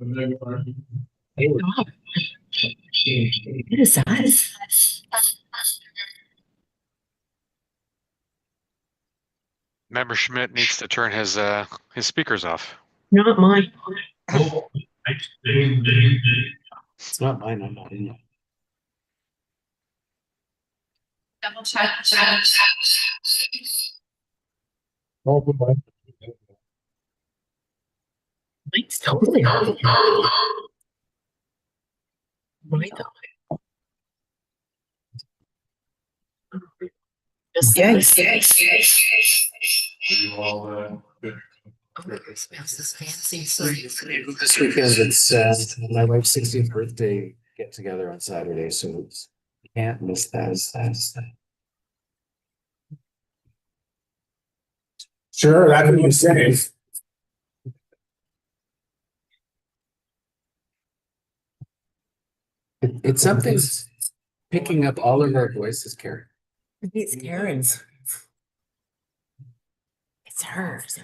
What is that? Member Schmidt needs to turn his speakers off. Not mine. It's not mine. I'm not in it. Double check. Mine's totally off. Right though. Yes. Smells this fancy. This weekend it's my wife's 60th birthday get together on Saturday, so you can't miss that. Sure, that would be safe. It's something picking up all of our voices, Karen. It's Karen's. It's hers.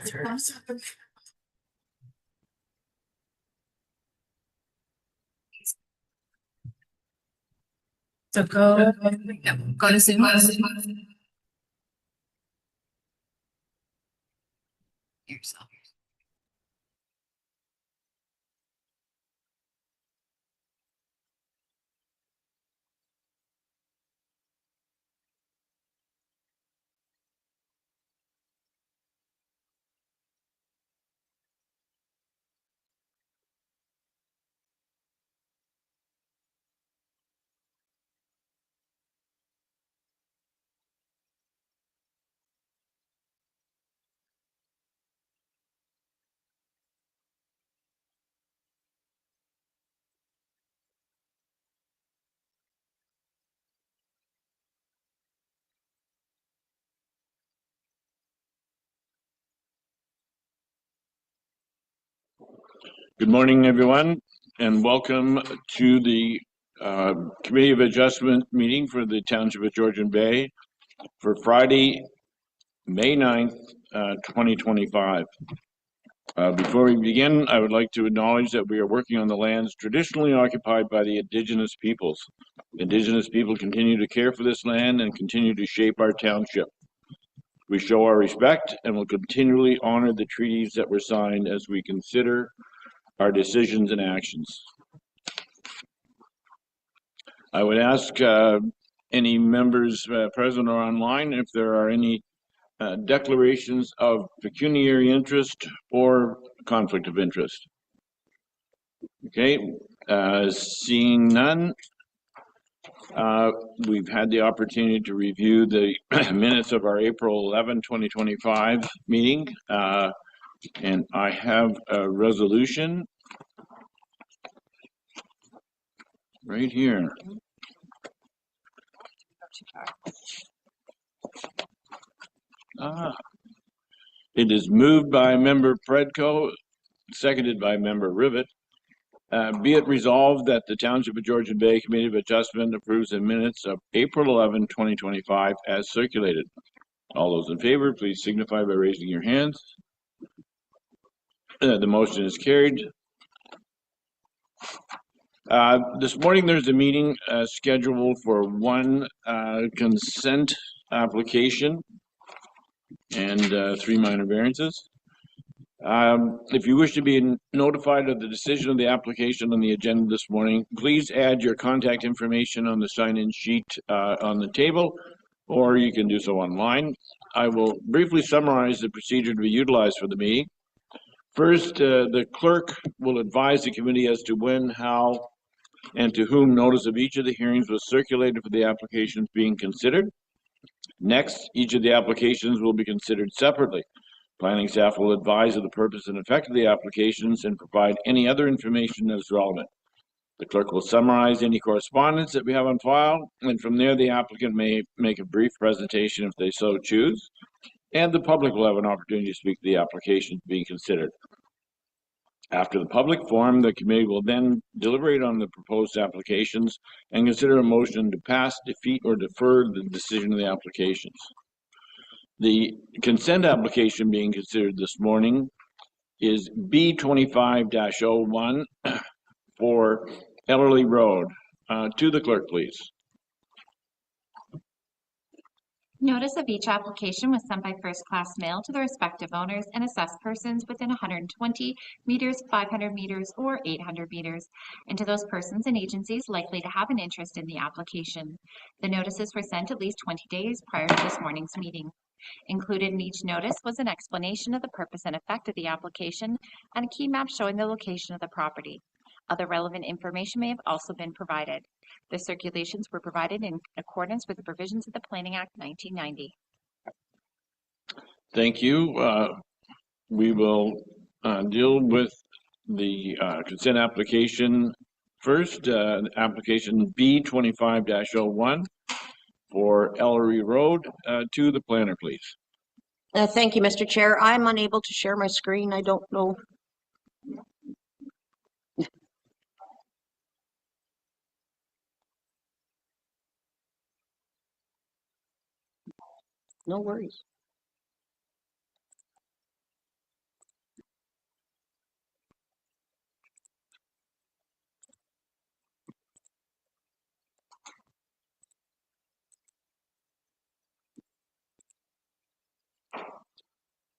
So go to Zoom. Yourself. Good morning, everyone, and welcome to the Committee of Adjustment meeting for the Township of Georgian Bay for Friday, May 9th, 2025. Before we begin, I would like to acknowledge that we are working on the lands traditionally occupied by the Indigenous peoples. Indigenous people continue to care for this land and continue to shape our township. We show our respect and will continually honor the treaties that were signed as we consider our decisions and actions. I would ask any members present or online if there are any declarations of pecuniary interest or conflict of interest. Okay, seeing none, we've had the opportunity to review the minutes of our April 11, 2025 meeting, and I have a resolution right here. It is moved by Member Predko, seconded by Member Rivet. Be it resolved that the Township of Georgian Bay Committee of Adjustment approves the minutes of April 11, 2025 as circulated. All those in favor, please signify by raising your hands. The motion is carried. This morning there's a meeting scheduled for one consent application and 3 minor variances. If you wish to be notified of the decision of the application on the agenda this morning, please add your contact information on the sign-in sheet on the table, or you can do so online. I will briefly summarize the procedure to be utilized for the meeting. First, the clerk will advise the committee as to when, how, and to whom notice of each of the hearings was circulated for the applications being considered. Next, each of the applications will be considered separately. Planning staff will advise of the purpose and effect of the applications and provide any other information that is relevant. The clerk will summarize any correspondence that we have on file, and from there the applicant may make a brief presentation if they so choose, and the public will have an opportunity to speak to the applications being considered. After the public forum, the committee will then deliberate on the proposed applications and consider a motion to pass, defeat, or defer the decision of the applications. The consent application being considered this morning is B25-01 for Ellery Road. To the clerk, please. Notice of each application was sent by first-class mail to the respective owners and assessed persons within 120 meters, 500 meters, or 800 meters, and to those persons and agencies likely to have an interest in the application. The notices were sent at least 20 days prior to this morning's meeting. Included in each notice was an explanation of the purpose and effect of the application and a key map showing the location of the property. Other relevant information may have also been provided. The circulations were provided in accordance with the provisions of the Planning Act 1990. Thank you. We will deal with the consent application first. Application B25-01 for Ellery Road. To the planner, please. Thank you, Mr. Chair. I'm unable to share my screen. I don't know. No worries.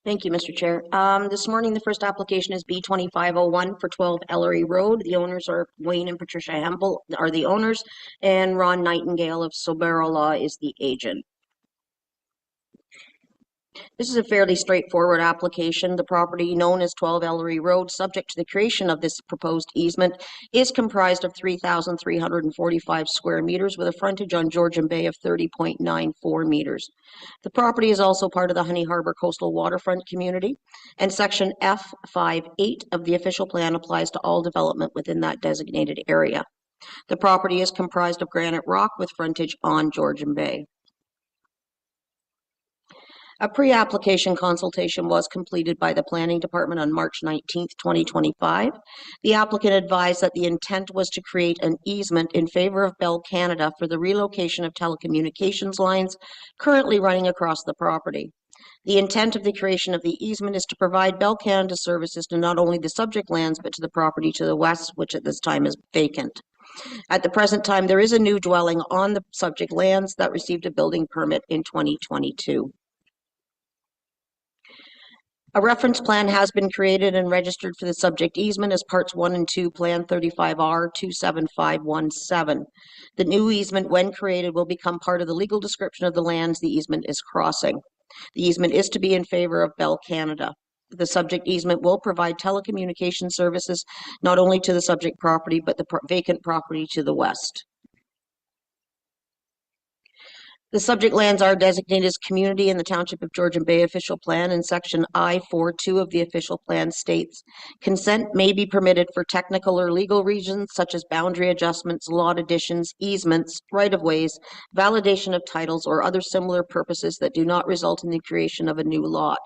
Thank you, Mr. Chair. This morning, the first application is B2501 for 12 Ellery Road. The owners are Wayne and Patricia Heimpel are the owners, and Ron Nightingale of Sobera Law is the agent. This is a fairly straightforward application. The property known as 12 Ellery Road, subject to the creation of this proposed easement, is comprised of 3,345 square meters with a frontage on Georgian Bay of 30.94 meters. The property is also part of the Honey Harbor Coastal Waterfront Community, and Section F58 of the official plan applies to all development within that designated area. The property is comprised of granite rock with frontage on Georgian Bay. A pre-application consultation was completed by the Planning Department on March 19th, 2025. The applicant advised that the intent was to create an easement in favor of Bell Canada for the relocation of telecommunications lines currently running across the property. The intent of the creation of the easement is to provide Bell Canada services to not only the subject lands but to the property to the west, which at this time is vacant. At the present time, there is a new dwelling on the subject lands that received a building permit in 2022. A reference plan has been created and registered for the subject easement as Parts 1 and 2, Plan 35R 27517. The new easement, when created, will become part of the legal description of the lands the easement is crossing. The easement is to be in favor of Bell Canada. The subject easement will provide telecommunication services not only to the subject property, but the vacant property to the west. The subject lands are designated as community in the Township of Georgian Bay official plan, and Section I-42 of the official plan states, consent may be permitted for technical or legal reasons such as boundary adjustments, lot additions, easements, right-of-ways, validation of titles, or other similar purposes that do not result in the creation of a new lot.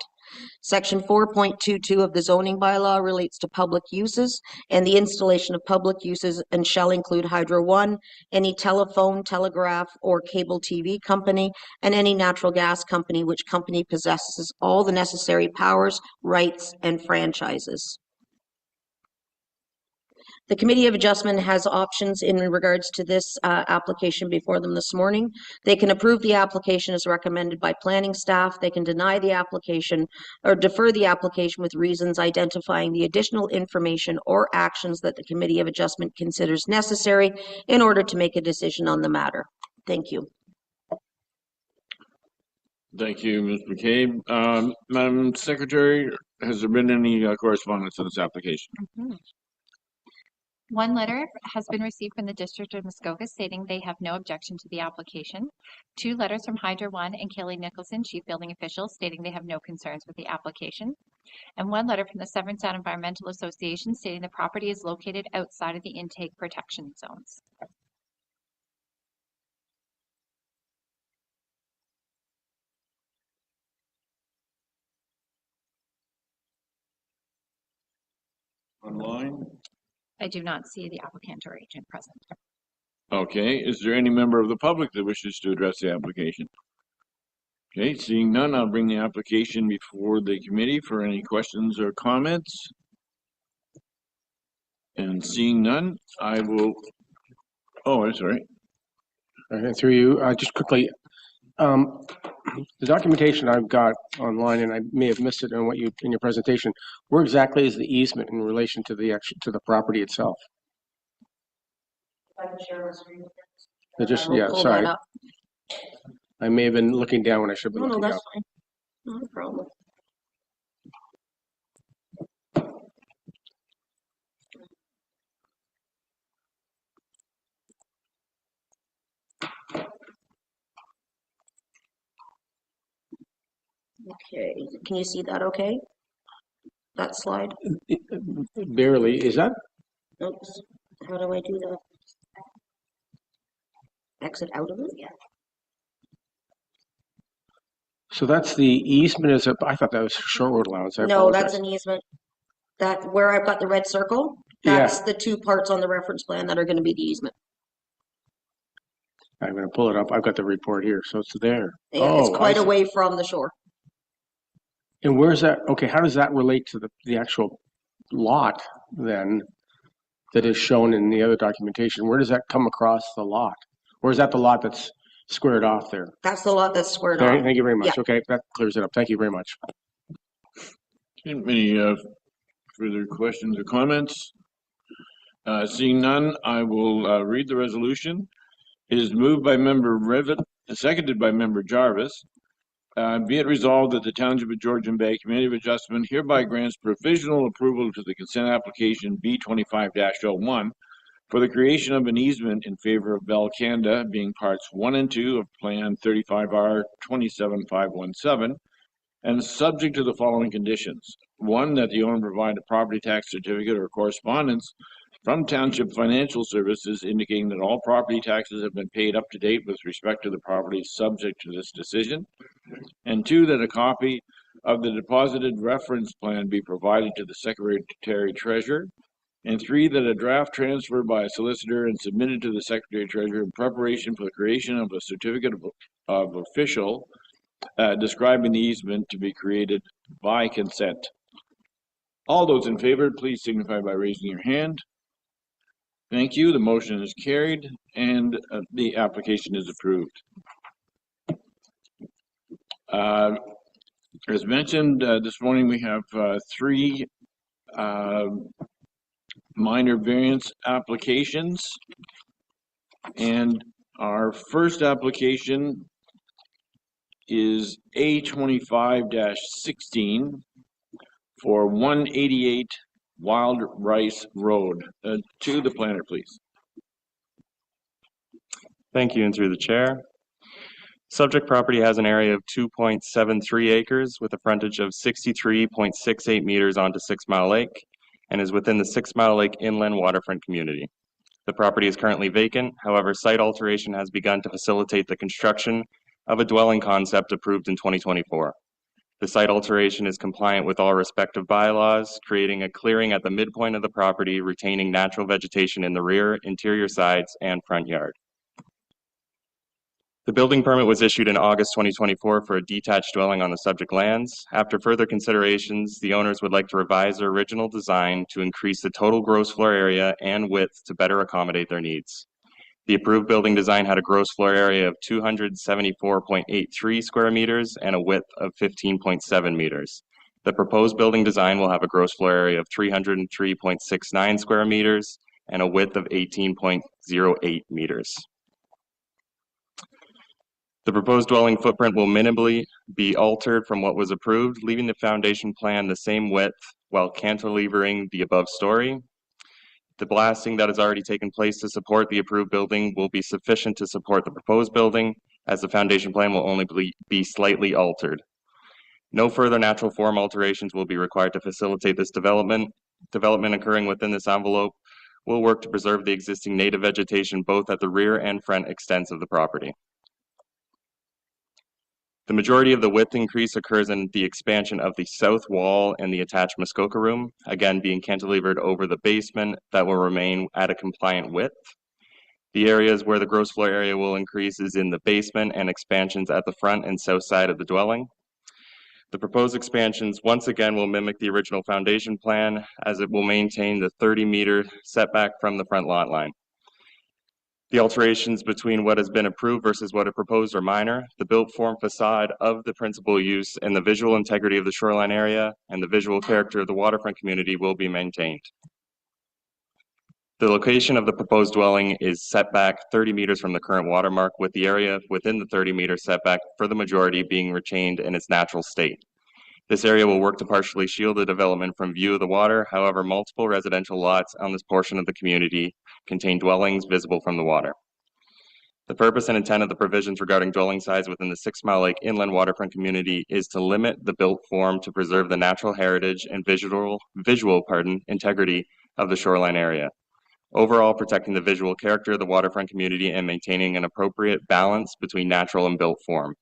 Section 4.22 of the zoning bylaw relates to public uses and the installation of public uses and shall include Hydro One, any telephone, telegraph, or cable TV company, and any natural gas company which company possesses all the necessary powers, rights, and franchises. The Committee of Adjustment has options in regards to this application before them this morning. They can approve the application as recommended by planning staff. They can deny the application or defer the application with reasons identifying the additional information or actions that the Committee of Adjustment considers necessary in order to make a decision on the matter. Thank you. Thank you, Ms. McCabe. Madam Secretary, has there been any correspondence to this application? One letter has been received from the District of Muskoka stating they have no objection to the application. 2 letters from Hydro One and Kelly Nicholson, Chief Building Official, stating they have no concerns with the application. And 1 letter from the Severn Sound Environmental Association stating the property is located outside of the intake protection zones. Online? I do not see the applicant or agent present. Okay, is there any member of the public that wishes to address the application? Okay, seeing none, I'll bring the application before the committee for any questions or comments. And seeing none, I will, oh, I'm sorry. Through you, just quickly, the documentation I've got online, and I may have missed it in your presentation, where exactly is the easement in relation to the property itself? We'll pull that up. I may have been looking down when I should be No, looking that's up. fine. Not a problem. Okay, can you see that okay? That slide? Barely, is that? Oops, how do I do that? Exit out of it? Yeah. So that's the easement I thought that was short road allowance. I No, that's apologize. an easement. That, where I've got the red circle, that's the two parts on the reference plan that are gonna be the easement. I'm gonna pull it up. I've got the report here, so it's there. Yeah, it's Oh, quite I see. away from the shore. And where's that? Okay, how does that relate to the actual lot then that is shown in the other documentation? Where does that come across the lot? Or is that the lot that's squared off there? That's the lot that's squared Thank off. you very much. Yeah. Okay, that clears it up. Thank you very much. Any further questions or comments? Seeing none, I will read the resolution. It is moved by member Rivet, seconded by member Jarvis. Be it resolved that the Township of Georgian Bay Committee of Adjustment hereby grants provisional approval to the consent application B25-01 for the creation of an easement in favor of Belcanda, being parts 1 and 2 of Plan 35R 27517, and subject to the following conditions. 1, that the owner provide a property tax certificate or correspondence from Township Financial Services indicating that all property taxes have been paid up to date with respect to the property subject to this decision. And 2, that a copy of the deposited reference plan be provided to the Secretary Treasurer. And 3, that a draft transfer by a solicitor and submitted to the Secretary Treasurer in preparation for the creation of a certificate of official describing the easement to be created by consent. All those in favor, please signify by raising your hand. Thank you. The motion is carried and the application is approved. As mentioned, this morning we have 3 minor variance applications. And our first application is A25-16 for 188 Wild Rice Road. To the planner, please. Thank you, and through the chair. Subject property has an area of 2.73 acres with a frontage of 63.68 meters onto 6 Mile Lake and is within the 6 Mile Lake inland waterfront community. The property is currently vacant. However, site alteration has begun to facilitate the construction of a dwelling concept approved in 2024. The site alteration is compliant with all respective bylaws, creating a clearing at the midpoint of the property, retaining natural vegetation in the rear, interior sides, and front yard. The building permit was issued in August 2024 for a detached dwelling on the subject lands. After further considerations, the owners would like to revise their original design to increase the total gross floor area and width to better accommodate their needs. The approved building design had a gross floor area of 274.83 square meters and a width of 15.7 meters. The proposed building design will have a gross floor area of 303.69 square meters and a width of 18.08 meters. The proposed dwelling footprint will minimally be altered from what was approved, leaving the foundation plan the same width while cantilevering the above story. The blasting that has already taken place to support the approved building will be sufficient to support the proposed building, as the foundation plan will only be slightly altered. No further natural form alterations will be required to facilitate this development. Development occurring within this envelope will work to preserve the existing native vegetation both at the rear and front extents of the property. The majority of the width increase occurs in the expansion of the south wall and the attached Muskoka room, again being cantilevered over the basement that will remain at a compliant width. The areas where the gross floor area will increase is in the basement and expansions at the front and south side of the dwelling. The proposed expansions once again will mimic the original foundation plan, as it will maintain the 30-meter setback from the front lot line. The alterations between what has been approved versus what is proposed are minor. The built form facade of the principal use and the visual integrity of the shoreline area and the visual character of the waterfront community will be maintained. The location of the proposed dwelling is set back 30 meters from the current watermark, with the area within the 30-meter setback for the majority being retained in its natural state. This area will work to partially shield the development from view of the water. However, multiple residential lots on this portion of the community contain dwellings visible from the water. The purpose and intent of the provisions regarding dwelling size within the 6 Mile Lake inland waterfront community is to limit the built form to preserve the natural heritage and visual integrity of the shoreline area. Overall, protecting the visual character of the waterfront community and maintaining an appropriate balance between natural and built form.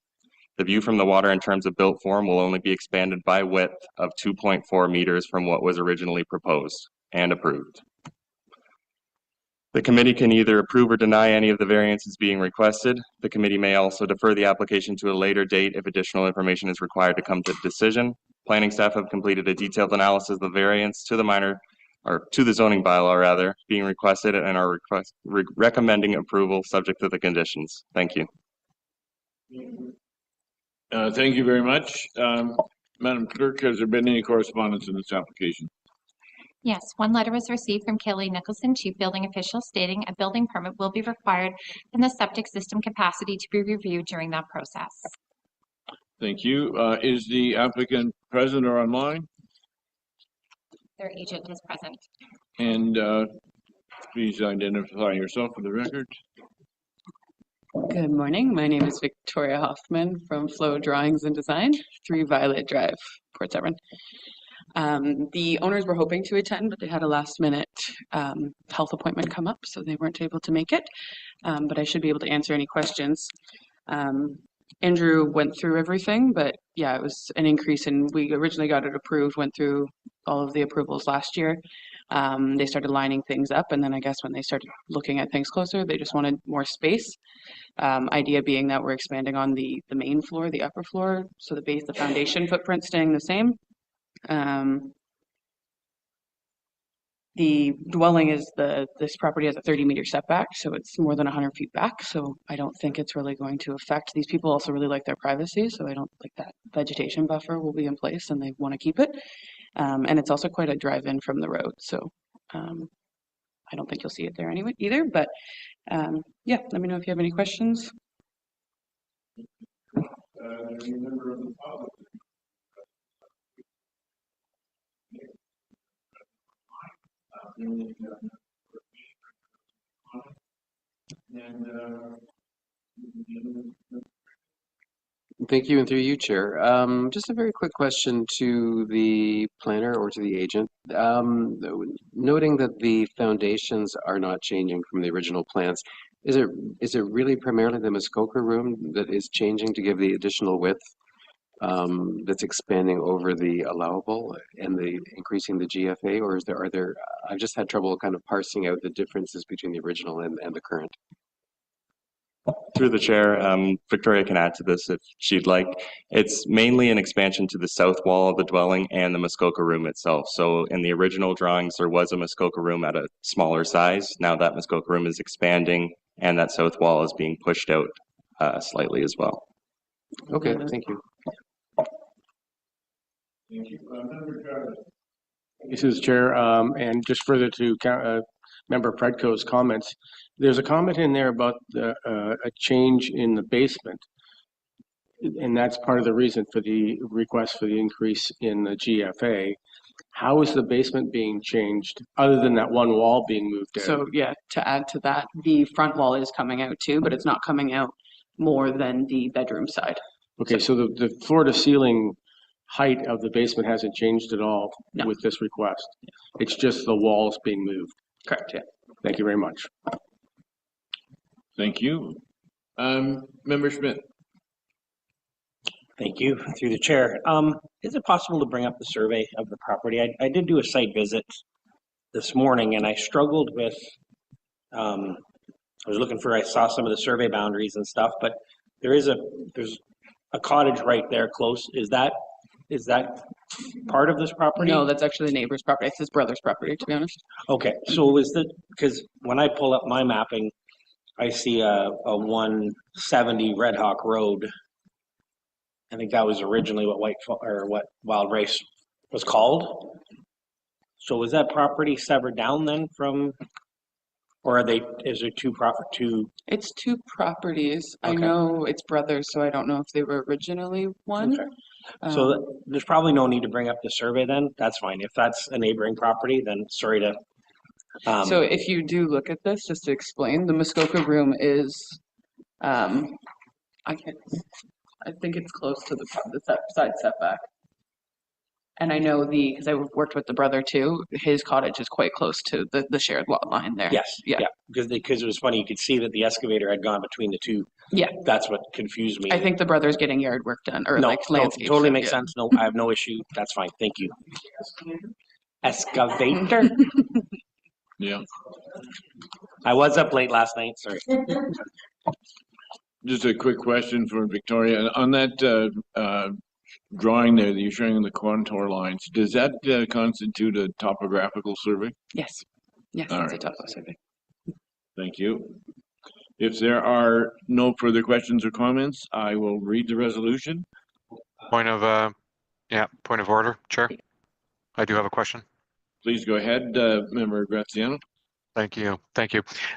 The view from the water in terms of built form will only be expanded by width of 2.4 meters from what was originally proposed and approved. The committee can either approve or deny any of the variances being requested. The committee may also defer the application to a later date if additional information is required to come to a decision. Planning staff have completed a detailed analysis of the variance to the zoning bylaw rather, being requested and are recommending approval subject to the conditions. Thank you. Thank you very much. Madam Clerk, has there been any correspondence in this application? Yes, one letter was received from Kelly Nicholson, Chief Building Official, stating a building permit will be required and the septic system capacity to be reviewed during that process. Thank you. Is the applicant present or online? Their agent is present. And please identify yourself for the record. Good morning. My name is Victoria Hoffman from Flow Drawings and Design, 3 Violet Drive, Port Severn. The owners were hoping to attend, but they had a last-minute health appointment come up, so they weren't able to make it. But I should be able to answer any questions. Andrew went through everything, but yeah, it was an increase, and we originally got it approved, went through all of the approvals last year. They started lining things up, and then I guess when they started looking at things closer, they just wanted more space. Idea being that we're expanding on the main floor, the upper floor, so the foundation footprint staying the same. The dwelling this property has a 30-meter setback, so it's more than 100 feet back. So I don't think it's really going to affect. These people also really like their privacy, so I don't think that vegetation buffer will be in place, and they want to keep it. And it's also quite a drive-in from the road, so I don't think you'll see it there anyway either. But yeah, let me know if you have any questions. Thank you, and through you, Chair. Just a very quick question to the planner or to the agent. Noting that the foundations are not changing from the original plans, is it really primarily the Muskoka room that is changing to give the additional width that's expanding over the allowable and the increasing the GFA, or are there? I've just had trouble kind of parsing out the differences between the original and the current. Through the chair, Victoria can add to this if she'd like. It's mainly an expansion to the south wall of the dwelling and the Muskoka room itself. So in the original drawings, there was a Muskoka room at a smaller size. Now that Muskoka room is expanding and that south wall is being pushed out slightly as well. Okay, thank you. Thank you. This is Chair, and just further to Member Predko's comments, there's a comment in there about a change in the basement, and that's part of the reason for the request for the increase in the GFA. How is the basement being changed, other than that one wall being moved out? So yeah, to add to that, the front wall is coming out too, but it's not coming out more than the bedroom side. Okay, so the floor to ceiling height of the basement hasn't changed at all with this request. It's just the walls being moved. Correct, yeah. Thank you very much. Thank you. Member Schmidt. Thank you, through the chair. Is it possible to bring up the survey of the property? I did do a site visit this morning, and I struggled with I was looking for, I saw some of the survey boundaries and stuff, but there's a cottage right there close. Is that part of this property? No, that's actually the neighbor's property. It's his brother's property, to be honest. Okay, so because when I pull up my mapping, I see a 170 Red Hawk Road. I think that was originally what Wild Race was called. So was that property severed down then from, or is there two? It's two properties. I Okay. know it's brothers, so I don't know if they were originally one. Okay. So there's probably no need to bring up the survey then. That's fine. If that's a neighboring property, then sorry to. So if you do look at this, just to explain, the Muskoka room is, I think it's close to the side setback. And I know because I worked with the brother too, his cottage is quite close to the shared lot line there. Yes. Yeah. Because it was funny. You could see that the excavator had gone between the two. Yeah. That's what confused me. I think the brother's getting yard work done or No, like landscape. totally stuff, makes yeah. sense. No, I have no issue. That's fine. Thank you. Excavator. Yeah. I was up late last night. Sorry. Just a quick question for Victoria. On that drawing there that you're showing the contour lines, does that constitute a topographical survey? Yes. Yes, All it's a right. topo survey. Thank you. If there are no further questions or comments, I will read the resolution. Point of order, Chair. I do have a question. Please go ahead, Member Graziano. Thank you.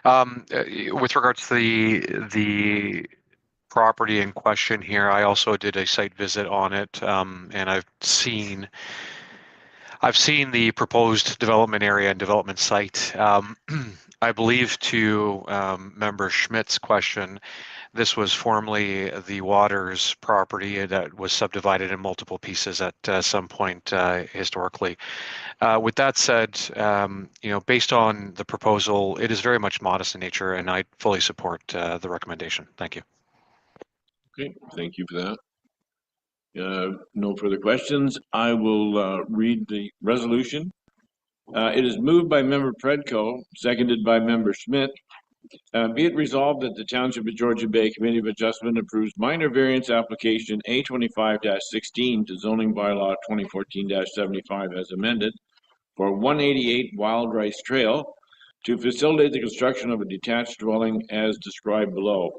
With regards to the property in question here, I also did a site visit on it, and I've seen the proposed development area and development site. I believe to Member Schmidt's question, this was formerly the Waters property that was subdivided in multiple pieces at some point historically. With that said, based on the proposal, it is very much modest in nature, and I fully support the recommendation. Thank you. Okay, thank you for that. No further questions. I will read the resolution. It is moved by Member Predko, seconded by Member Schmidt. Be it resolved that the Township of Georgian Bay Committee of Adjustment approves minor variance application A25-16 to zoning bylaw 2014-75 as amended for 188 Wild Rice Trail to facilitate the construction of a detached dwelling as described below.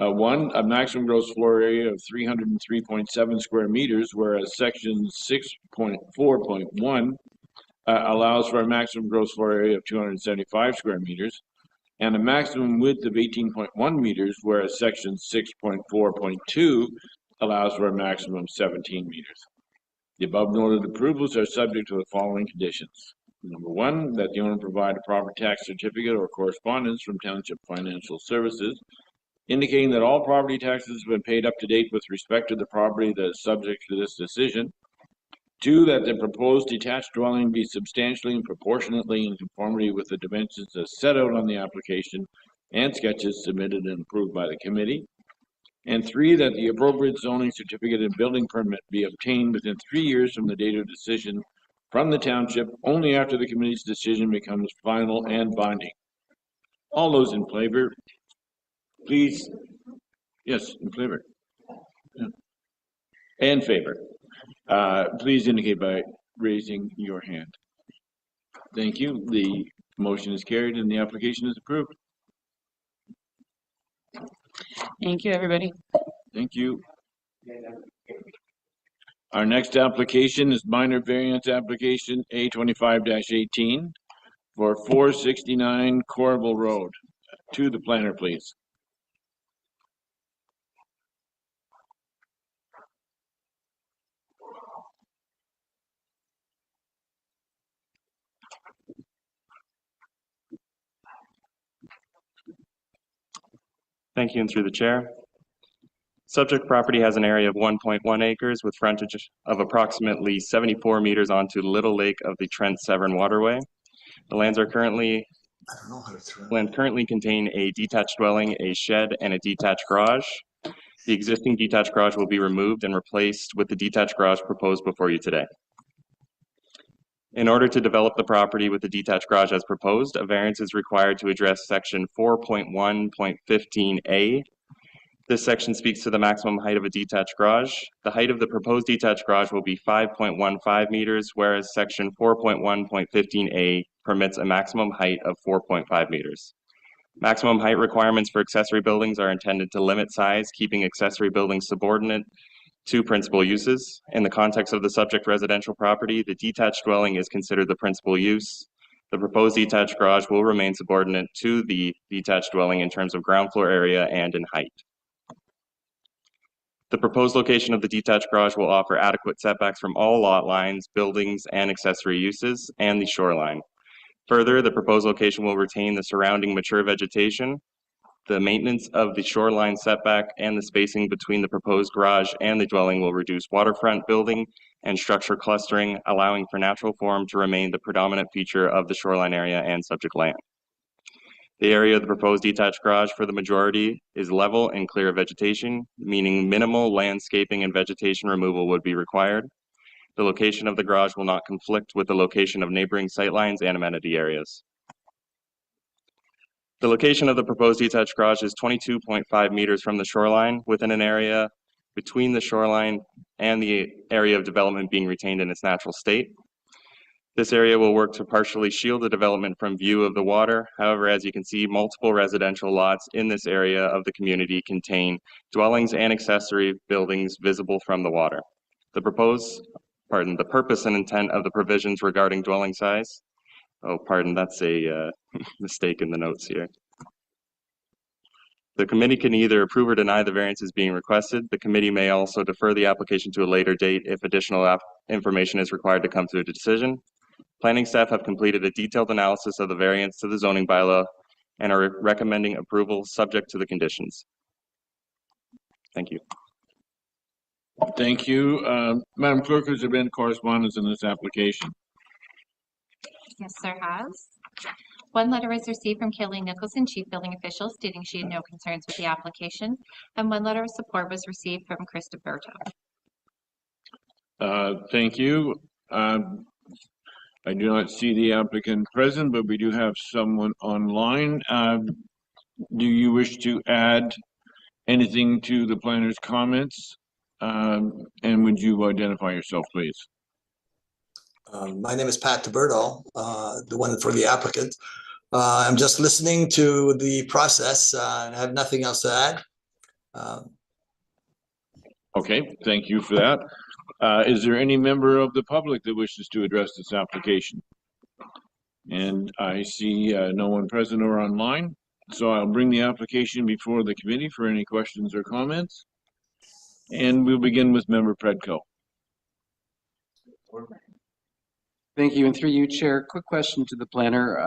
One, a maximum gross floor area of 303.7 square meters, whereas section 6.4.1 allows for a maximum gross floor area of 275 square meters, and a maximum width of 18.1 meters, whereas section 6.4.2 allows for a maximum of 17 meters. The above noted approvals are subject to the following conditions. Number one, that the owner provide a property tax certificate or correspondence from Township Financial Services indicating that all property taxes have been paid up to date with respect to the property that is subject to this decision. Two, that the proposed detached dwelling be substantially and proportionately in conformity with the dimensions as set out on the application and sketches submitted and approved by the committee. And three, that the appropriate zoning certificate and building permit be obtained within 3 years from the date of decision from the township, only after the committee's decision becomes final and binding. All those in favor, please. Yes, in favor. Yeah. In favor. Please indicate by raising your hand. Thank you. The motion is carried and the application is approved. Thank you, everybody. Thank you. Our next application is minor variance application A25-18 for 469 Corrievale Road. To the planner, please. Thank you, and through the chair. Subject property has an area of 1.1 acres with frontage of approximately 74 meters onto Little Lake of the Trent Severn Waterway. The lands currently contain a detached dwelling, a shed, and a detached garage. The existing detached garage will be removed and replaced with the detached garage proposed before you today. In order to develop the property with the detached garage as proposed, a variance is required to address section 4.1.15A. This section speaks to the maximum height of a detached garage. The height of the proposed detached garage will be 5.15 meters, whereas section 4.1.15A permits a maximum height of 4.5 meters. Maximum height requirements for accessory buildings are intended to limit size, keeping accessory buildings subordinate to principal uses. In the context of the subject residential property, the detached dwelling is considered the principal use. The proposed detached garage will remain subordinate to the detached dwelling in terms of ground floor area and in height. The proposed location of the detached garage will offer adequate setbacks from all lot lines, buildings, and accessory uses, and the shoreline. Further, the proposed location will retain the surrounding mature vegetation. The maintenance of the shoreline setback and the spacing between the proposed garage and the dwelling will reduce waterfront building and structure clustering, allowing for natural form to remain the predominant feature of the shoreline area and subject land. The area of the proposed detached garage for the majority is level and clear of vegetation, meaning minimal landscaping and vegetation removal would be required. The location of the garage will not conflict with the location of neighboring sightlines and amenity areas. The location of the proposed detached garage is 22.5 meters from the shoreline, within an area between the shoreline and the area of development being retained in its natural state. This area will work to partially shield the development from view of the water. However, as you can see, multiple residential lots in this area of the community contain dwellings and accessory buildings visible from the water. The purpose and intent of the provisions regarding dwelling size. Oh, pardon, that's a mistake in the notes here. The committee can either approve or deny the variances being requested. The committee may also defer the application to a later date if additional information is required to come to a decision. Planning staff have completed a detailed analysis of the variance to the zoning bylaw and are recommending approval subject to the conditions. Thank you. Thank you. Madam Clerk, has there been correspondence in this application? Yes, there has. One letter was received from Kelly Nicholson, Chief Building Official, stating she had no concerns with the application, and one letter of support was received from Krista Berto. Thank you. I do not see the applicant present, but we do have someone online. Do you wish to add anything to the planner's comments? And would you identify yourself, please? My name is Pat Berto, the one for the applicant. I'm just listening to the process and I have nothing else to add. Okay, thank you for that. Is there any member of the public that wishes to address this application? And I see no one present or online, so I'll bring the application before the committee for any questions or comments. And we'll begin with Member Predko. Thank you. And through you, Chair, quick question to the planner.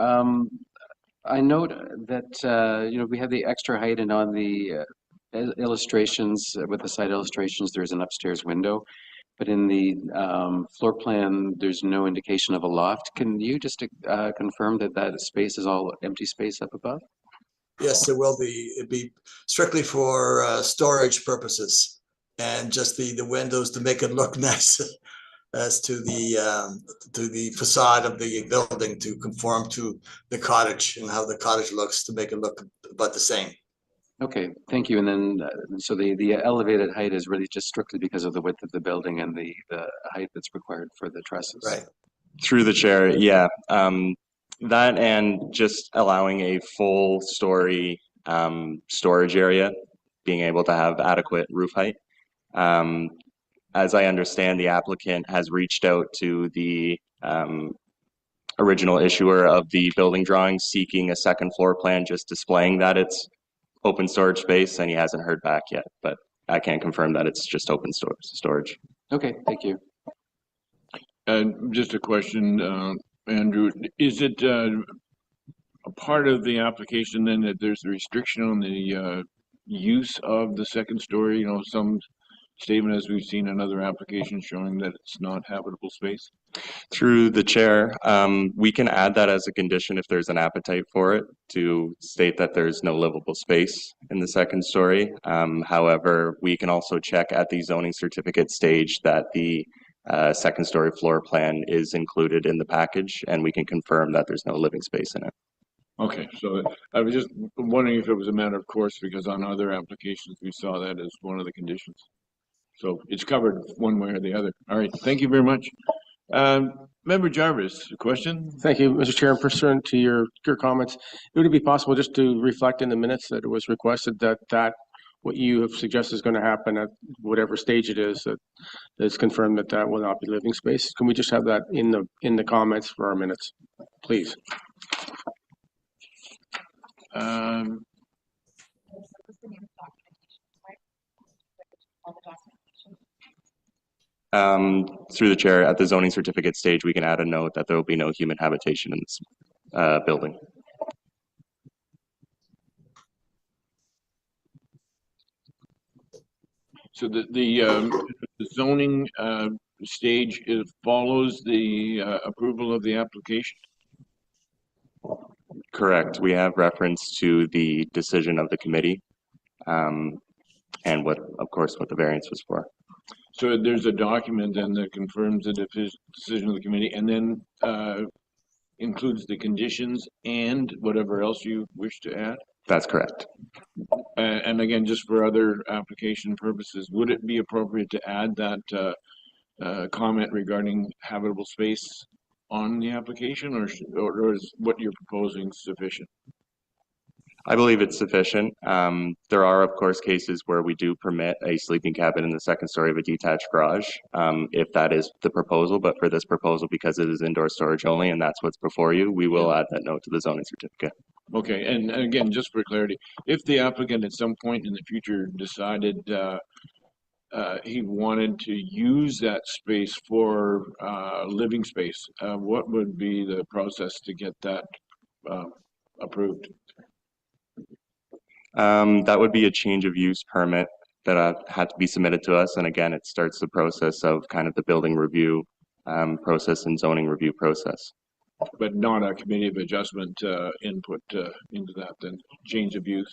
I note that, we have the extra height and on the illustrations, with the side illustrations, there's an upstairs window. But in the floor plan, there's no indication of a loft. Can you just confirm that that space is all empty space up above? Yes, it will be. It'd be strictly for storage purposes and just the windows to make it look nice as to the facade of the building to conform to the cottage and how the cottage looks to make it look about the same. Okay, thank you. And then, so the elevated height is really just strictly because of the width of the building and the height that's required for the trusses. Right. Through the chair, yeah. That and just allowing a full story storage area, being able to have adequate roof height. As I understand, the applicant has reached out to the original issuer of the building drawings seeking a second floor plan, just displaying that it's open storage space, and he hasn't heard back yet, but I can confirm that it's just open storage. Okay, thank you. And just a question, Andrew, is it a part of the application then that there's a restriction on the use of the second story? Some statement as we've seen in other applications showing that it's not habitable space? Through the chair, we can add that as a condition if there's an appetite for it, to state that there's no livable space in the second story. However, we can also check at the zoning certificate stage that the second-story floor plan is included in the package, and we can confirm that there's no living space in it. Okay, so I was just wondering if it was a matter of course, because on other applications, we saw that as one of the conditions. So it's covered one way or the other. All right, thank you very much. Member Jarvis, a question? Thank you, Mr. Chair. Pursuant to your comments, would it be possible just to reflect in the minutes that it was requested that what you have suggested is going to happen at whatever stage it is, that it's confirmed that will not be living space? Can we just have that in the comments for our minutes, please? Through the chair, at the zoning certificate stage, we can add a note that there will be no human habitation in this building. So the zoning stage, it follows the approval of the application? Correct. We have reference to the decision of the committee, and of course, what the variance was for. So there's a document then that confirms the decision of the committee, and then includes the conditions and whatever else you wish to add? That's correct. And again, just for other application purposes, would it be appropriate to add that comment regarding habitable space on the application, or is what you're proposing sufficient? I believe it's sufficient. There are, of course, cases where we do permit a sleeping cabin in the second story of a detached garage, if that is the proposal. But for this proposal, because it is indoor storage only and that's what's before you, we will add that note to the zoning certificate. Okay, and again, just for clarity, if the applicant at some point in the future decided he wanted to use that space for living space, what would be the process to get that approved? That would be a change of use permit that had to be submitted to us. And again, it starts the process of kind of the building review process and zoning review process. But not a committee of adjustment input into that, then change of use?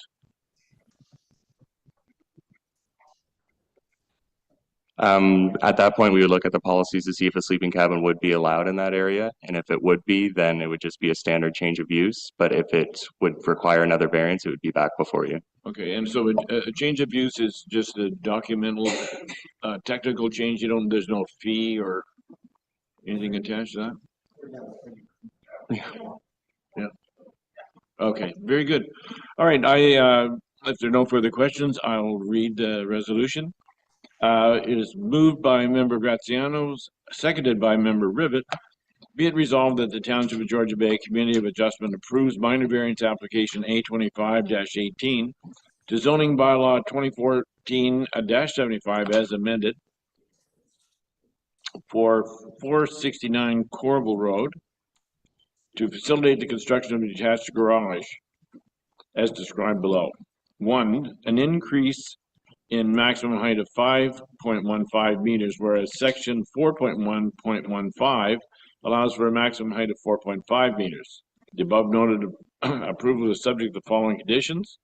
At that point, we would look at the policies to see if a sleeping cabin would be allowed in that area. And if it would be, then it would just be a standard change of use. But if it would require another variance, it would be back before you. Okay, and so a change of use is just a documental, technical change. There's no fee or anything attached to that? Yeah. Okay, very good. All right, if there are no further questions, I'll read the resolution. It is moved by Member Graziano, seconded by Member Rivet. Be it resolved that the Township of Georgian Bay Community of Adjustment approves minor variance application A25-18 to zoning bylaw 2014-75 as amended for 469 Corrievale Road to facilitate the construction of a detached garage as described below. 1, an increase in maximum height of 5.15 meters, whereas section 4.1.15 allows for a maximum height of 4.5 meters. The above noted approval is subject to the following conditions.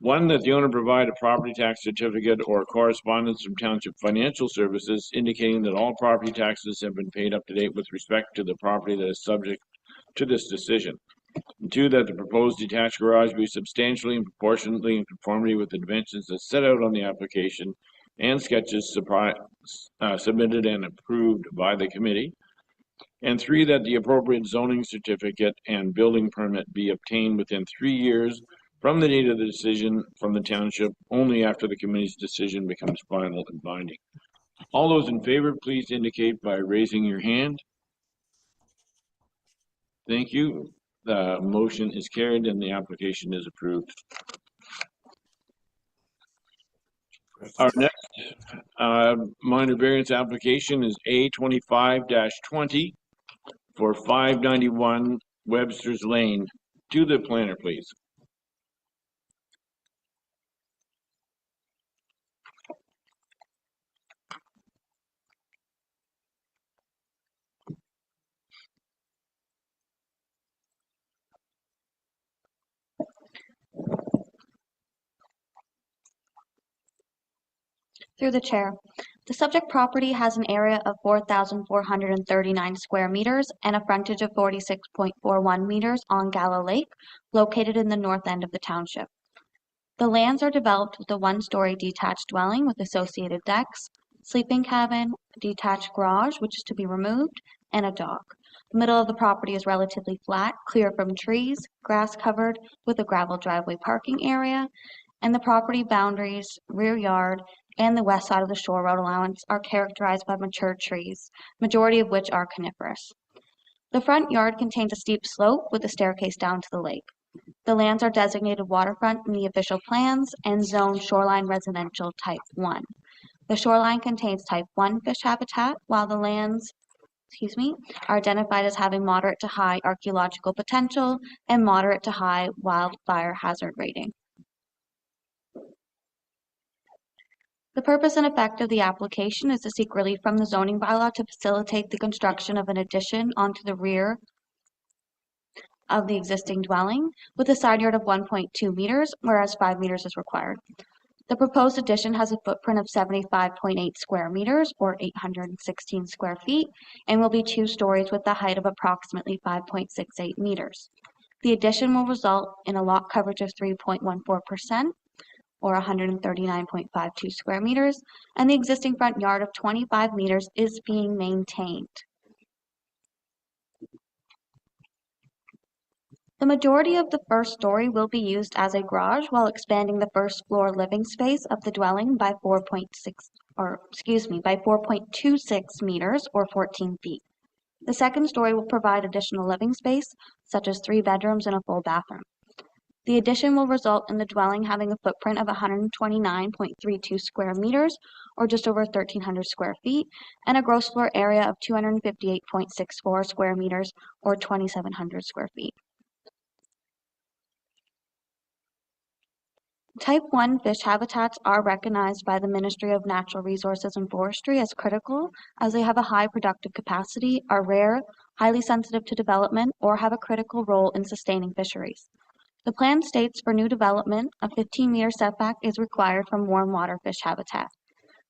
1, that the owner provide a property tax certificate or correspondence from Township Financial Services indicating that all property taxes have been paid up to date with respect to the property that is subject to this decision. And 2, that the proposed detached garage be substantially and proportionately in conformity with the dimensions as set out on the application and sketches submitted and approved by the committee. And 3, that the appropriate zoning certificate and building permit be obtained within 3 years from the date of the decision from the township, only after the committee's decision becomes final and binding. All those in favor, please indicate by raising your hand. Thank you. The motion is carried and the application is approved. Our next minor variance application is A25-20 for 591 Websters Lane. To the planner, please. Through the chair, The subject property has an area of 4,439 square meters and a frontage of 46.41 meters on Gala Lake, located in the north end of the township. The lands are developed with a one-story detached dwelling with associated decks, sleeping cabin, detached garage, which is to be removed, and a dock. The middle of the property is relatively flat, clear from trees, grass covered with a gravel driveway parking area, and the property boundaries, rear yard, and the west side of the shore road allowance are characterized by mature trees, majority of which are coniferous. The front yard contains a steep slope with a staircase down to the lake. The lands are designated waterfront in the official plans and zoned shoreline residential type 1. The shoreline contains type 1 fish habitat, while the lands are identified as having moderate to high archaeological potential and moderate to high wildfire hazard rating. The purpose and effect of the application is to seek relief from the zoning bylaw to facilitate the construction of an addition onto the rear of the existing dwelling with a side yard of 1.2 meters, whereas 5 meters is required. The proposed addition has a footprint of 75.8 square meters, or 816 square feet, and will be 2 stories with a height of approximately 5.68 meters. The addition will result in a lot coverage of 3.14%, or 139.52 square meters, and the existing front yard of 25 meters is being maintained. The majority of the first story will be used as a garage while expanding the first floor living space of the dwelling by 4.26 meters, or 14 feet. The second story will provide additional living space, such as 3 bedrooms and a full bathroom. The addition will result in the dwelling having a footprint of 129.32 square meters, or just over 1,300 square feet, and a gross floor area of 258.64 square meters, or 2,700 square feet. Type 1 fish habitats are recognized by the Ministry of Natural Resources and Forestry as critical, as they have a high productive capacity, are rare, highly sensitive to development, or have a critical role in sustaining fisheries. The plan states for new development, a 15-meter setback is required from warm water fish habitat.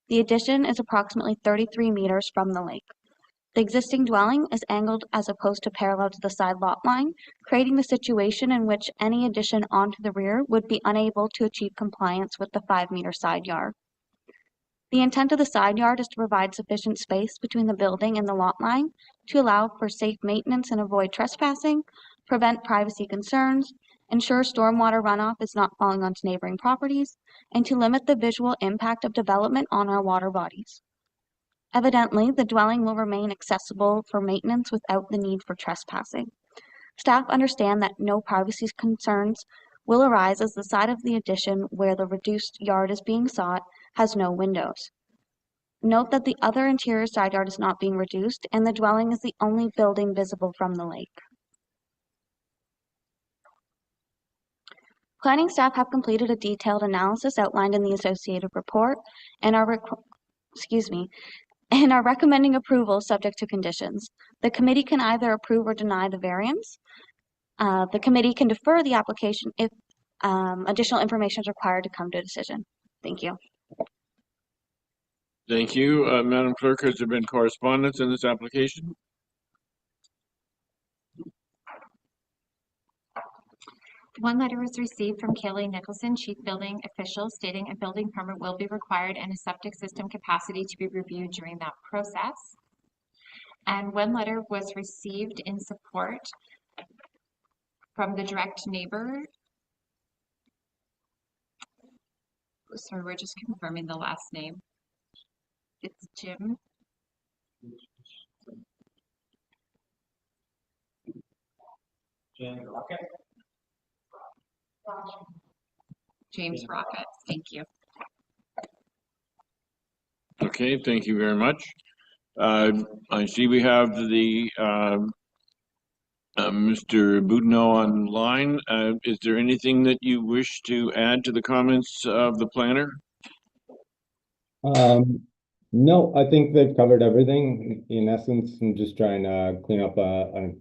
The addition is approximately 33 meters from the lake. The existing dwelling is angled as opposed to parallel to the side lot line, creating the situation in which any addition onto the rear would be unable to achieve compliance with the 5-meter side yard. The intent of the side yard is to provide sufficient space between the building and the lot line to allow for safe maintenance and avoid trespassing, prevent privacy concerns, ensure stormwater runoff is not falling onto neighboring properties, and to limit the visual impact of development on our water bodies. Evidently, the dwelling will remain accessible for maintenance without the need for trespassing. Staff understand that no privacy concerns will arise as the side of the addition where the reduced yard is being sought has no windows. Note that the other interior side yard is not being reduced, and the dwelling is the only building visible from the lake. Planning staff have completed a detailed analysis outlined in the associated report and are recommending approval subject to conditions. The committee can either approve or deny the variance. The committee can defer the application if additional information is required to come to a decision. Thank you. Thank you. Madam Clerk, has there been correspondence in this application? One letter was received from Kelly Nicholson, Chief Building Official, stating a building permit will be required and a septic system capacity to be reviewed during that process. And one letter was received in support from the direct neighbor. Sorry, we're just confirming the last name. It's Jim. James Rocket. Thank you. Okay, thank you very much. I see we have the Mr. Buttineau online. Is there anything that you wish to add to the comments of the planner? No, I think they've covered everything. In essence, I'm just trying to clean up a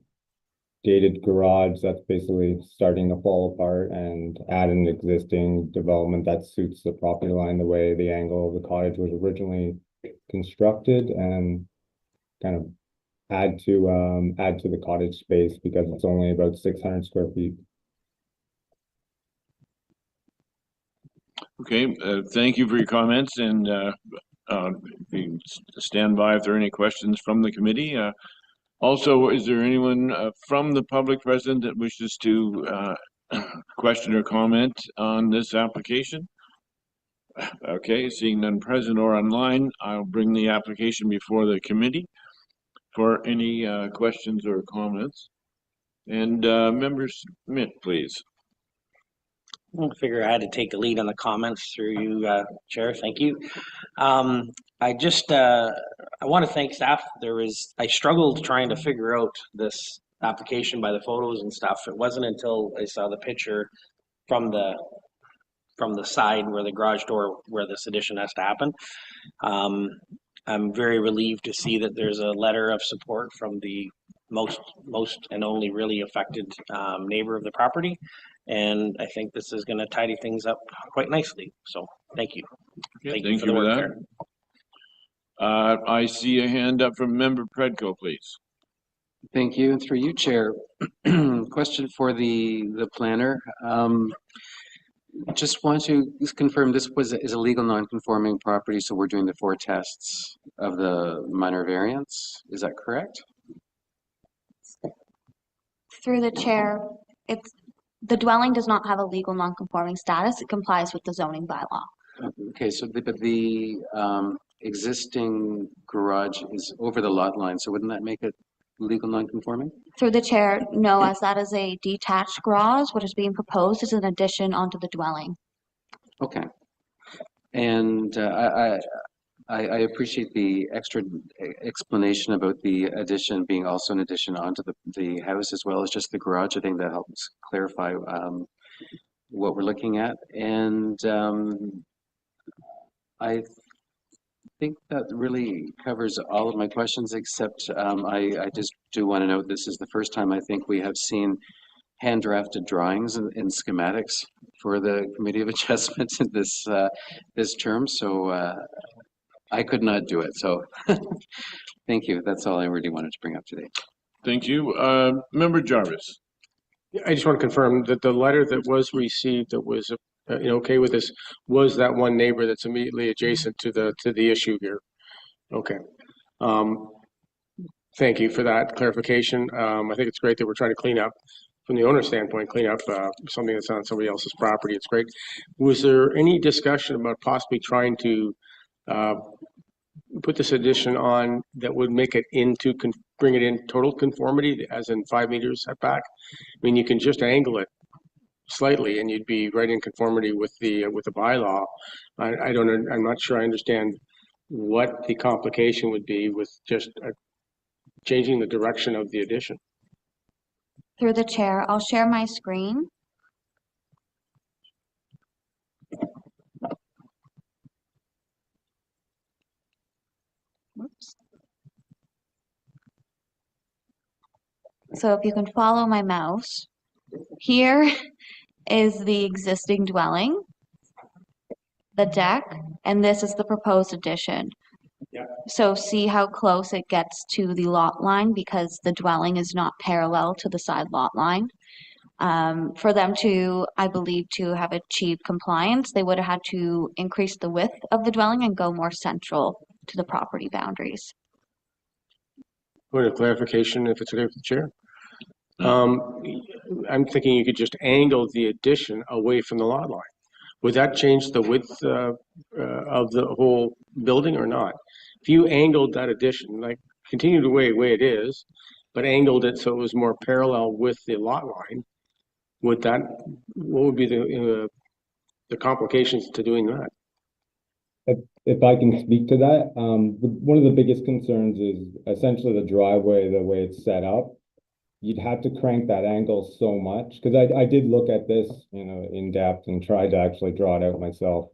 dated garage that's basically starting to fall apart and add an existing development that suits the property line the way the angle of the cottage was originally constructed and kind of add to the cottage space because it's only about 600 square feet. Okay, thank you for your comments, and stand by if there are any questions from the committee. Also, is there anyone from the public present that wishes to question or comment on this application? Okay, seeing none present or online, I'll bring the application before the committee for any questions or comments. And Member Smith, please. I figure I had to take the lead on the comments through you, Chair. Thank you. I want to thank staff. I struggled trying to figure out this application by the photos and stuff. It wasn't until I saw the picture from the side where the garage door where this addition has to happen. I'm very relieved to see that there's a letter of support from the most and only really affected neighbor of the property. And I think this is going to tidy things up quite nicely. So thank you. Okay, Thank you for the work there. I see a hand up from Member Predko, please. Thank you, and through you, Chair. Question for the planner. Just want to confirm this is a legal non-conforming property, so we're doing the 4 tests of the minor variance. Is that correct? Through the chair, the dwelling does not have a legal non-conforming status. It complies with the zoning bylaw. Okay, so the existing garage is over the lot line, so wouldn't that make it legal non-conforming? Through the chair, no, as that is a detached garage. What is being proposed is an addition onto the dwelling. Okay. And I appreciate the extra explanation about the addition being also an addition onto the house as well as just the garage. I think that helps clarify what we're looking at. And I think that really covers all of my questions, except I just do want to note this is the first time I think we have seen hand drafted drawings and schematics for the Committee of Adjustment in this term. So I could not do it. So thank you. That's all I really wanted to bring up today. Thank you. Member Jarvis. I just want to confirm that the letter that was received that was okay with this was that one neighbor that's immediately adjacent to the issue here. Okay. Thank you for that clarification. I think it's great that we're trying to clean up, from the owner's standpoint, clean up something that's on somebody else's property. It's great. Was there any discussion about possibly trying to put this addition on that would make it bring it in total conformity, as in 5 meters setback? I mean, you can just angle it slightly and you'd be right in conformity with the bylaw. I'm not sure I understand what the complication would be with just changing the direction of the addition. Through the chair, I'll share my screen. Whoops. So if you can follow my mouse, here is the existing dwelling, the deck, and this is the proposed addition. Yeah. So see how close it gets to the lot line because the dwelling is not parallel to the side lot line. For them to, I believe, to have achieved compliance, they would have had to increase the width of the dwelling and go more central to the property boundaries. Point of clarification, if it's okay with the chair. I'm thinking you could just angle the addition away from the lot line. Would that change the width of the whole building or not? If you angled that addition, like continue the way it is, but angled it so it was more parallel with the lot line, what would be the complications to doing that? If I can speak to that, one of the biggest concerns is essentially the driveway, the way it's set up. You'd have to crank that angle so much, because I did look at this, in depth and tried to actually draw it out myself.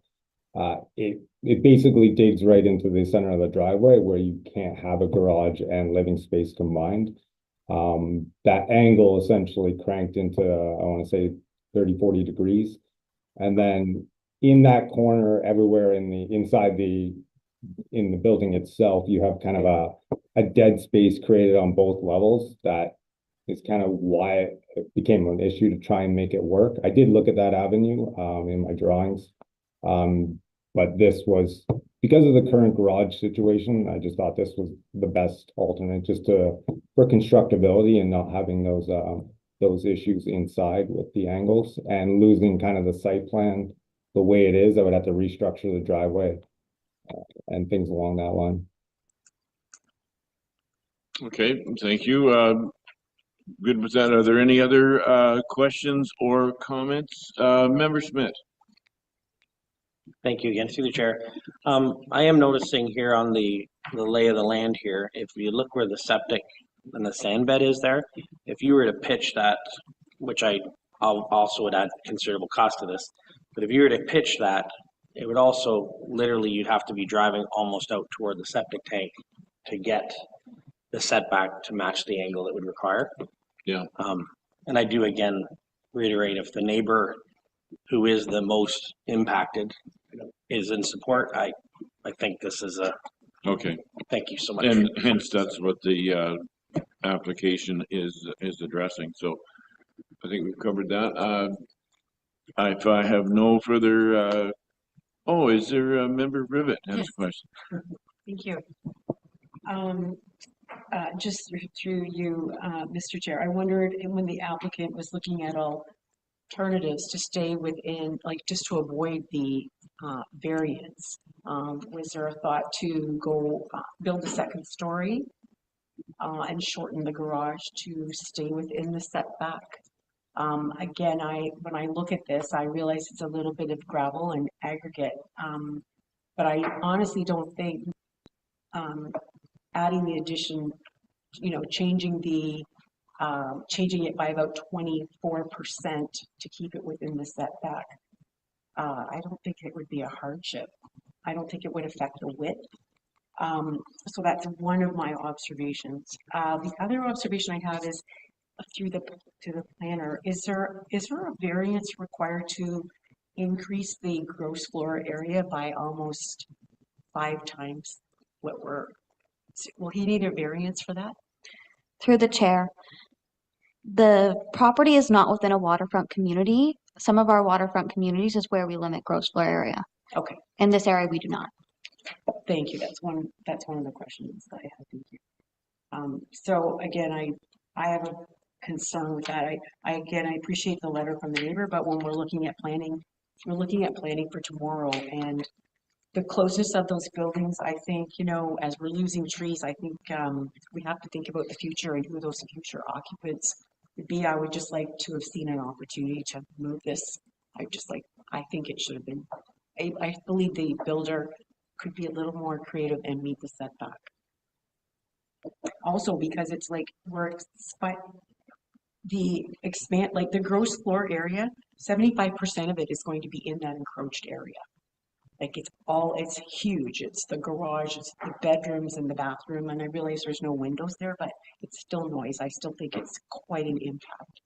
It basically digs right into the center of the driveway where you can't have a garage and living space combined. That angle essentially cranked into, I want to say 30, 40 degrees. And then in that corner, everywhere inside the in the building itself, you have kind of a dead space created on both levels. That is kind of why it became an issue to try and make it work. I did look at that avenue in my drawings, but this was, because of the current garage situation, I just thought this was the best alternate, just for constructability and not having those issues inside with the angles and losing kind of the site plan the way it is. I would have to restructure the driveway and things along that line. Okay, thank you. Good with that. Are there any other questions or comments? Member Schmidt. Thank you again, through the chair. I am noticing here on the lay of the land here, if you look where the septic and the sand bed is there, if you were to pitch that, which I'll also would add considerable cost to this, but if you were to pitch that, it would also literally, you'd have to be driving almost out toward the septic tank to get the setback to match the angle it would require. Yeah. And I do again reiterate, if the neighbor who is the most impacted is in support, I think this is a Okay. Thank you so much. And hence that's what the application is addressing. So I think we've covered that. If I have no further, is there a member Rivet has a question? Thank you. Just through you, Mr. Chair, I wondered when the applicant was looking at alternatives to stay within, like just to avoid the variance, was there a thought to go build a second story and shorten the garage to stay within the setback? Again, when I look at this, I realize it's a little bit of gravel and aggregate, but I honestly don't think adding the addition, changing it by about 24% to keep it within the setback, I don't think it would be a hardship. I don't think it would affect the width. So that's one of my observations. The other observation I have is to the planner. Is there a variance required to increase the gross floor area by almost 5 times what will he need a variance for that? Through the chair, the property is not within a waterfront community. Some of our waterfront communities is where we limit gross floor area. Okay. In this area, we do not. Thank you. That's one of the questions that I had. Thank you. So again, I have a concern with that. I appreciate the letter from the neighbor, but when we're looking at planning for tomorrow, and the closeness of those buildings, I think, as we're losing trees, I think we have to think about the future and who those future occupants would be. I would just like to have seen an opportunity to move this. I think it should have been. I believe the builder could be a little more creative and meet the setback. Also, because it's like the gross floor area, 75% of it is going to be in that encroached area. Like it's huge. It's the garage, it's the bedrooms and the bathroom. And I realize there's no windows there, but it's still noise. I still think it's quite an impact.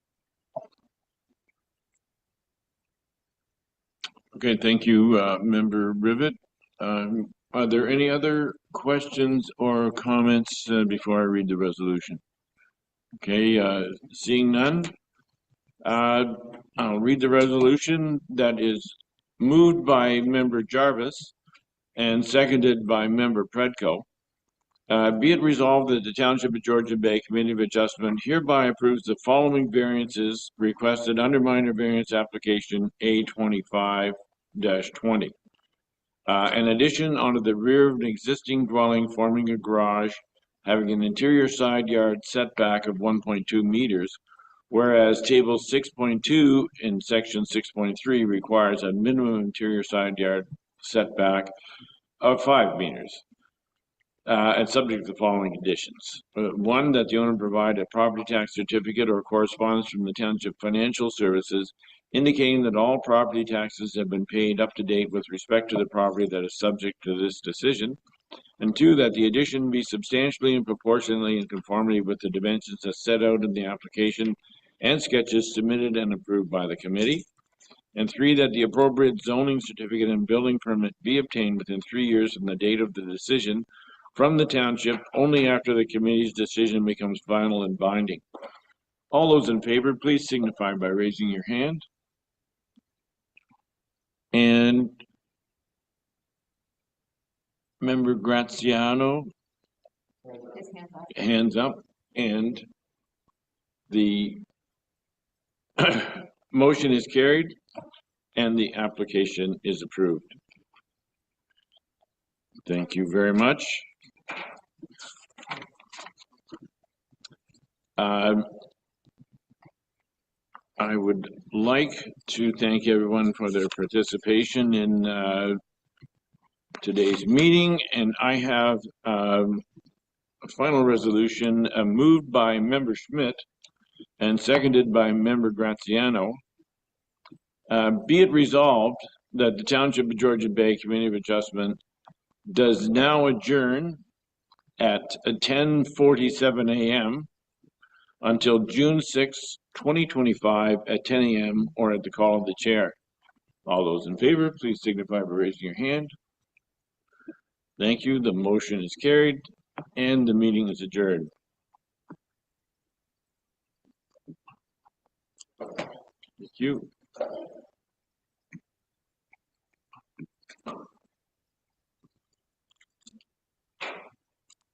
Okay, thank you, Member Rivet. Are there any other questions or comments before I read the resolution? Okay, seeing none, I'll read the resolution that is moved by Member Jarvis and seconded by Member Predko. Be it resolved that the Township of Georgian Bay Committee of Adjustment hereby approves the following variances requested under minor variance application A25-20. An addition onto the rear of an existing dwelling forming a garage having an interior side yard setback of 1.2 meters, whereas table 6.2 in section 6.3 requires a minimum interior side yard setback of 5 meters. And subject to the following conditions. 1, that the owner provide a property tax certificate or correspondence from the Township Financial Services indicating that all property taxes have been paid up to date with respect to the property that is subject to this decision. And 2, that the addition be substantially and proportionally in conformity with the dimensions as set out in the application and sketches submitted and approved by the committee. And 3, that the appropriate zoning certificate and building permit be obtained within 3 years from the date of the decision from the township, only after the committee's decision becomes final and binding. All those in favor, please signify by raising your hand. And Member Graziano, hands up, and the motion is carried and the application is approved. Thank you very much. I would like to thank everyone for their participation in today's meeting, and I have a final resolution moved by Member Schmidt and seconded by Member Graziano. Be it resolved that the Township of Georgian Bay Committee of Adjustment does now adjourn at 10:47 a.m. until June 6, 2025 at 10 a.m. or at the call of the chair. All those in favor, please signify by raising your hand. Thank you. The motion is carried and the meeting is adjourned. Thank you.